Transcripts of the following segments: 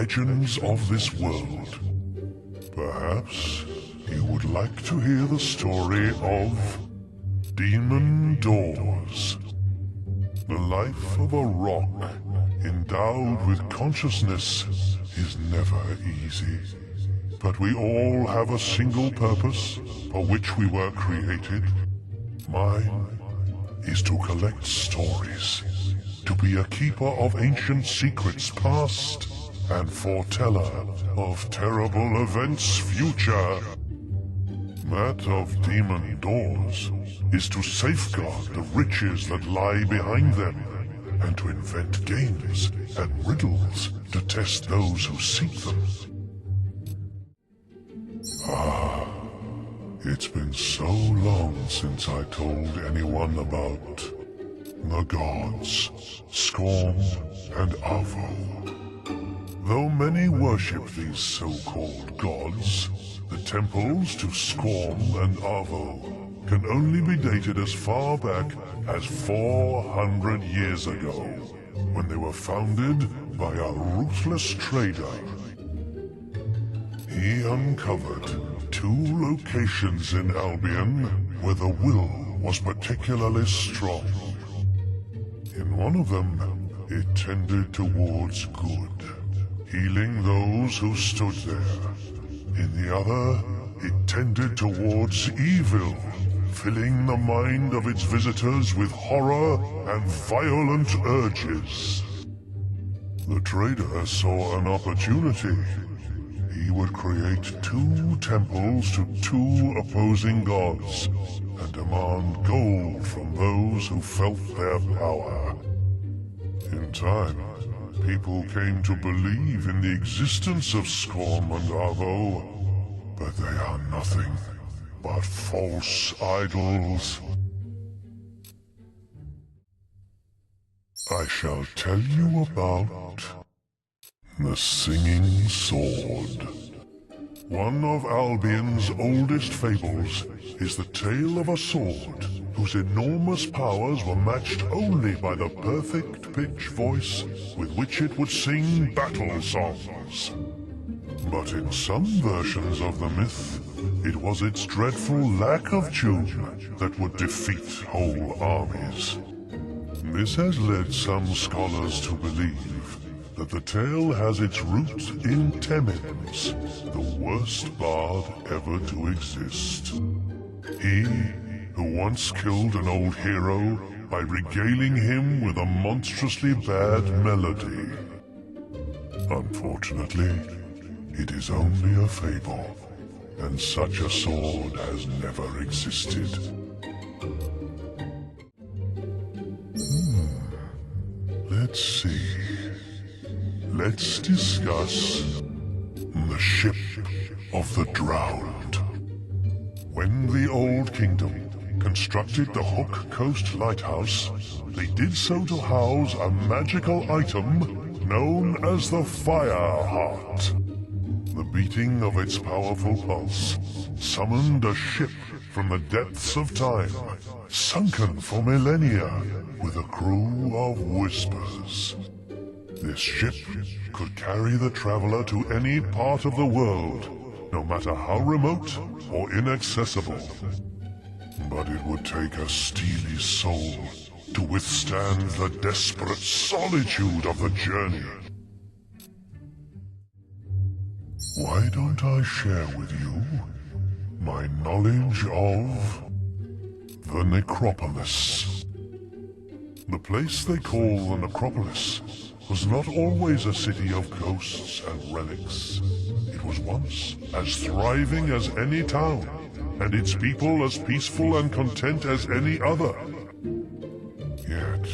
legends of this world. Perhaps you would like to hear the story of Demon Doors. The life of a rock endowed with consciousness is never easy. But we all have a single purpose for which we were created. Mine is to collect stories, to be a keeper of ancient secrets past, and foreteller of terrible events future. That of Demon Doors is to safeguard the riches that lie behind them, and to invent games and riddles to test those who seek them. It's been so long since I told anyone about the gods, Skorm and Avo. Though many worship these so-called gods, the temples to Skorm and Avo can only be dated as far back as 400 years ago, when they were founded by a ruthless trader. He uncovered 2 locations in Albion where the will was particularly strong. In one of them, it tended towards good, healing those who stood there. In the other, it tended towards evil, filling the mind of its visitors with horror and violent urges. The trader saw an opportunity. He would create 2 temples to 2 opposing gods, and demand gold from those who felt their power. In time, people came to believe in the existence of Skorm and Avo, but they are nothing but false idols. I shall tell you about the Singing Sword. One of Albion's oldest fables is the tale of a sword whose enormous powers were matched only by the perfect pitch voice with which it would sing battle songs. But in some versions of the myth, it was its dreadful lack of tune that would defeat whole armies. This has led some scholars to believe that the tale has its roots in Temens, the worst bard ever to exist. He, who once killed an old hero by regaling him with a monstrously bad melody. Unfortunately, it is only a fable, and such a sword has never existed. Let's see. Let's discuss the Ship of the Drowned. When the Old Kingdom constructed the Hook Coast Lighthouse, they did so to house a magical item known as the Fire Heart. The beating of its powerful pulse summoned a ship from the depths of time, sunken for millennia, with a crew of whispers. This ship could carry the traveler to any part of the world, no matter how remote or inaccessible. But it would take a steely soul to withstand the desperate solitude of the journey. Why don't I share with you my knowledge of the Necropolis? The place they call the Necropolis was not always a city of ghosts and relics. It was once as thriving as any town, and its people as peaceful and content as any other. Yet,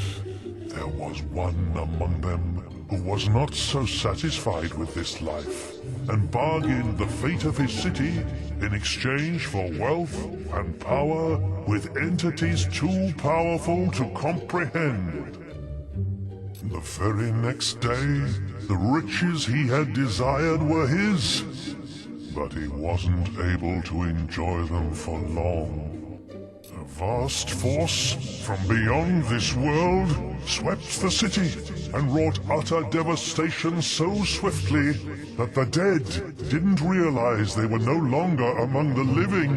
there was one among them who was not so satisfied with this life, and bargained the fate of his city in exchange for wealth and power with entities too powerful to comprehend. The very next day, the riches he had desired were his, but he wasn't able to enjoy them for long. A vast force from beyond this world swept the city and wrought utter devastation so swiftly that the dead didn't realize they were no longer among the living.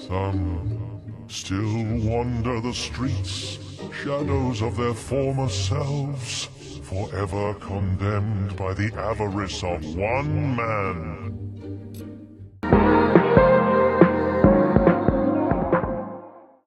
Some still wander the streets, shadows of their former selves, forever condemned by the avarice of one man.